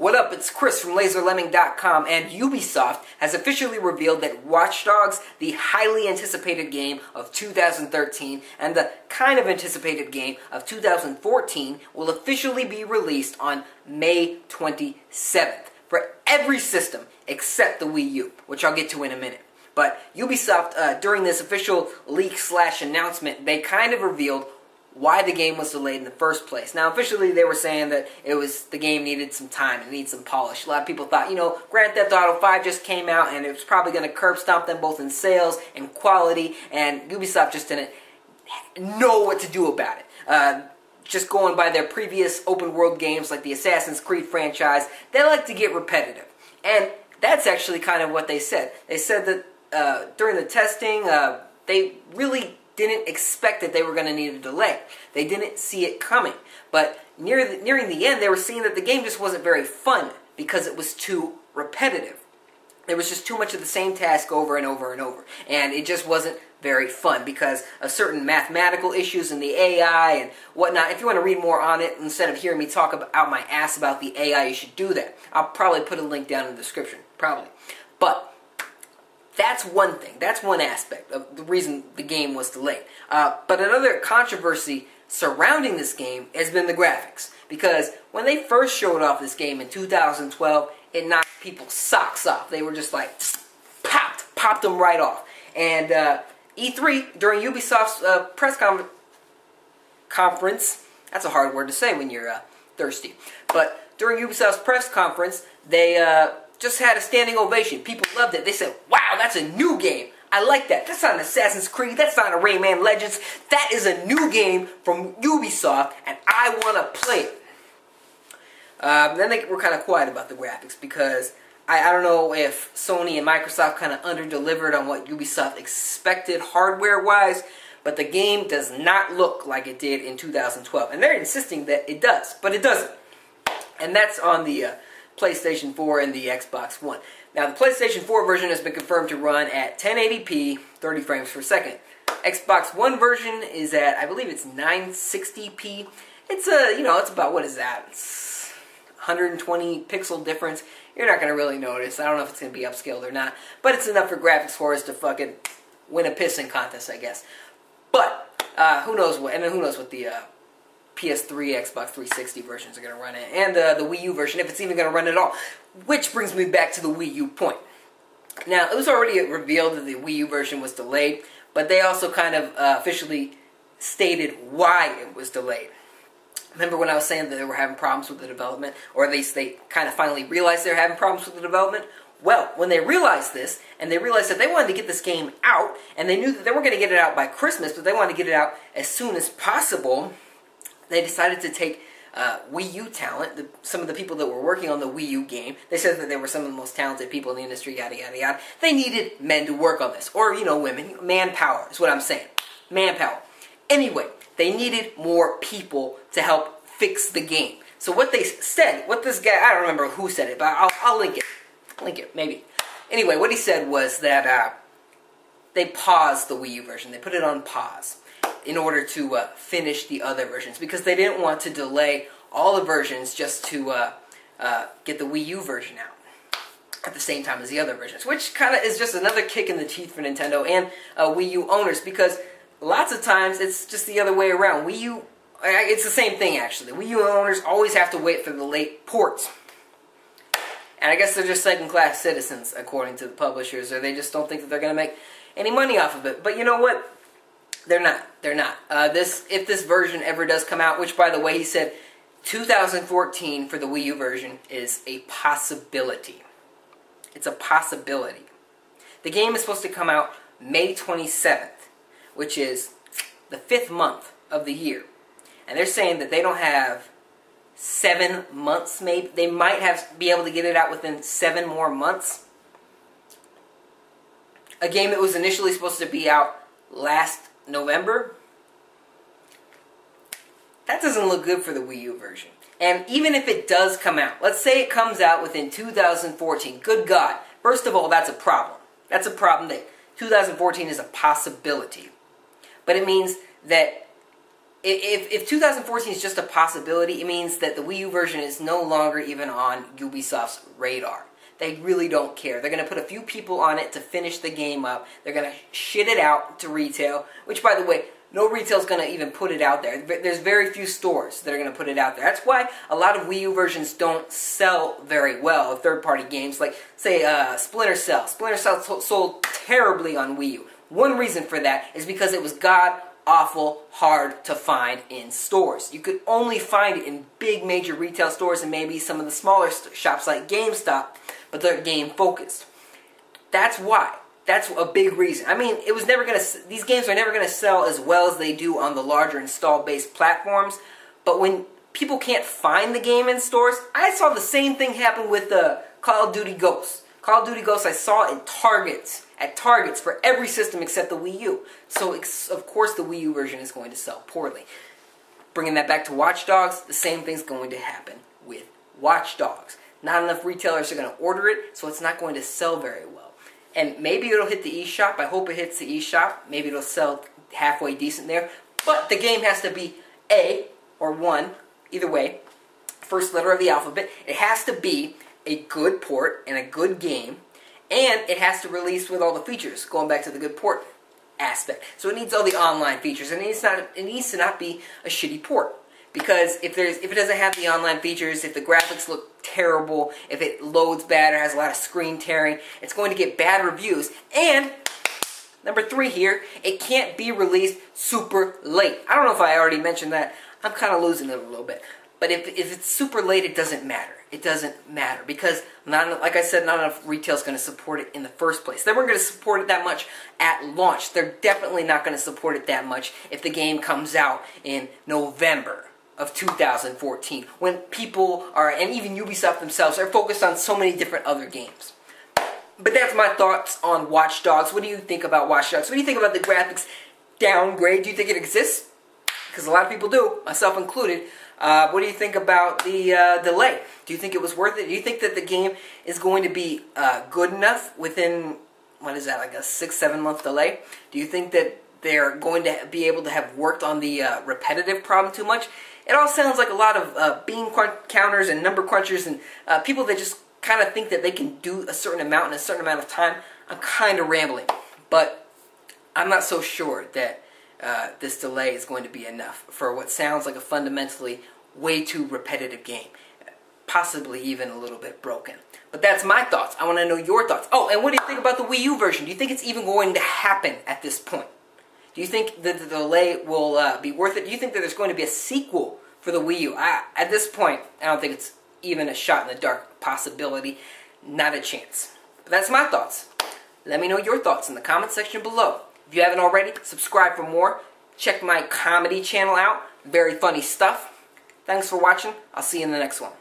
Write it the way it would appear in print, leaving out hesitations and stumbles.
What up, it's Chris from LaserLemming.com, and Ubisoft has officially revealed that Watch Dogs, the highly anticipated game of 2013 and the kind of anticipated game of 2014, will officially be released on May 27th for every system except the Wii U, which I'll get to in a minute. But Ubisoft, during this official leak/announcement, they kind of revealed why the game was delayed in the first place. Now, officially, they were saying that the game needed some time, it needed some polish. A lot of people thought, Grand Theft Auto 5 just came out, and it was probably going to curb stomp them both in sales and quality, and Ubisoft just didn't know what to do about it. Just going by their previous open-world games, like the Assassin's Creed franchise, they like to get repetitive. And that's actually kind of what they said. They said that during the testing, they really didn't expect that they were going to need a delay. They didn't see it coming. But nearing the end, they were seeing that the game just wasn't very fun because it was too repetitive. There was just too much of the same task over and over and over. And it just wasn't very fun because of certain mathematical issues in the AI and whatnot. If you want to read more on it, instead of hearing me talk out my ass about the AI, you should do that. I'll probably put a link down in the description. Probably. But that's one thing. That's one aspect of the reason the game was delayed. But another controversy surrounding this game has been the graphics. Because when they first showed off this game in 2012, it knocked people's socks off. They were just like, popped them right off. And E3, during Ubisoft's press conference, that's a hard word to say when you're thirsty. But during Ubisoft's press conference, they just had a standing ovation. People loved it. They said, wow, that's a new game. I like that. That's not an Assassin's Creed. That's not a Rayman Legends. That is a new game from Ubisoft, and I want to play it. Then they were kind of quiet about the graphics because I don't know if Sony and Microsoft kind of under-delivered on what Ubisoft expected hardware-wise, but the game does not look like it did in 2012. And they're insisting that it does, but it doesn't. And that's on the PlayStation 4 and the Xbox One. Now, the PlayStation 4 version has been confirmed to run at 1080p, 30 frames per second. Xbox One version is at, I believe it's 960p. It's it's about, what is that? It's 120 pixel difference. You're not going to really notice. I don't know if it's going to be upscaled or not. But it's enough for graphics for us to fucking win a pissing contest, I guess. But, who knows what, and then who knows what the PS3, Xbox 360 versions are going to run it, and the Wii U version, if it's even going to run at all. Which brings me back to the Wii U point. Now, it was already revealed that the Wii U version was delayed, but they also kind of officially stated why it was delayed. Remember when I was saying that they were having problems with the development, or at least they kind of finally realized they were having problems with the development? Well, when they realized this, and they realized that they wanted to get this game out, and they knew that they weren't going to get it out by Christmas, but they wanted to get it out as soon as possible, they decided to take Wii U talent, some of the people that were working on the Wii U game. They said that they were some of the most talented people in the industry, yada, yada, yada. They needed men to work on this. Or, women. Manpower is what I'm saying. Manpower. Anyway, they needed more people to help fix the game. So what they said, what this guy, I don't remember who said it, but I'll link it. Link it, maybe. Anyway, what he said was that they paused the Wii U version. They put it on pause in order to finish the other versions, because they didn't want to delay all the versions just to get the Wii U version out at the same time as the other versions, which kind of is just another kick in the teeth for Nintendo and Wii U owners, because lots of times it's just the other way around. Wii U, it's the same thing actually. Wii U owners always have to wait for the late ports. And I guess they're just second-class citizens, according to the publishers, or they just don't think that they're going to make any money off of it. But you know what? They're not. They're not. If this version ever does come out, which, by the way, he said 2014 for the Wii U version is a possibility. It's a possibility. The game is supposed to come out May 27th, which is the 5th month of the year. And they're saying that they don't have 7 months, maybe. They might be able to get it out within 7 more months. A game that was initially supposed to be out last November. That doesn't look good for the Wii U version. And even if it does come out, let's say it comes out within 2014. Good God. First of all, that's a problem. That's a problem that 2014 is a possibility. But it means that if 2014 is just a possibility, it means that the Wii U version is no longer even on Ubisoft's radar. They really don't care. They're going to put a few people on it to finish the game up. They're going to shit it out to retail, which, by the way, no retail's going to even put it out there. There's very few stores that are going to put it out there. That's why a lot of Wii U versions don't sell very well, third-party games. Like, say, Splinter Cell. Splinter Cell sold terribly on Wii U. One reason for that is because it was god-awful hard to find in stores. You could only find it in big major retail stores and maybe some of the smaller shops like GameStop, but they're game-focused. That's why. That's a big reason. I mean, it was never gonna. These games are never gonna sell as well as they do on the larger install-based platforms. But when people can't find the game in stores, I saw the same thing happen with Call of Duty Ghosts. Call of Duty Ghosts, I saw it at Targets for every system except the Wii U. So of course the Wii U version is going to sell poorly. Bringing that back to Watch Dogs, the same thing's going to happen with Watch Dogs. Not enough retailers are going to order it, so it's not going to sell very well. And maybe it'll hit the eShop. I hope it hits the eShop. Maybe it'll sell halfway decent there. But the game has to be A or 1, either way, first letter of the alphabet. It has to be a good port and a good game. And it has to release with all the features, going back to the good port aspect. So it needs all the online features. And it needs to not be a shitty port. Because if it doesn't have the online features, if the graphics look terrible, if it loads bad or has a lot of screen tearing, it's going to get bad reviews. And number 3 here, it can't be released super late. I don't know if I already mentioned that. I'm kind of losing it a little bit. But if it's super late, it doesn't matter. It doesn't matter because, like I said, not enough retail is going to support it in the first place. They weren't going to support it that much at launch. They're definitely not going to support it that much if the game comes out in November of 2014, when people are, and even Ubisoft themselves, are focused on so many different other games. But that's my thoughts on Watch Dogs. What do you think about Watch Dogs? What do you think about the graphics downgrade? Do you think it exists? Because a lot of people do, myself included. What do you think about the delay? Do you think it was worth it? Do you think that the game is going to be good enough within, what is that, like a 6-7 month delay? Do you think that they're going to be able to have worked on the repetitive problem too much? It all sounds like a lot of bean counters and number crunchers and people that just kind of think that they can do a certain amount in a certain amount of time. I'm kind of rambling, but I'm not so sure that this delay is going to be enough for what sounds like a fundamentally way too repetitive game. Possibly even a little bit broken. But that's my thoughts. I want to know your thoughts. Oh, and what do you think about the Wii U version? Do you think it's even going to happen at this point? Do you think that the delay will be worth it? Do you think that there's going to be a sequel for the Wii U? At this point, I don't think it's even a shot in the dark possibility. Not a chance. But that's my thoughts. Let me know your thoughts in the comment section below. If you haven't already, subscribe for more. Check my comedy channel out. Very funny stuff. Thanks for watching. I'll see you in the next one.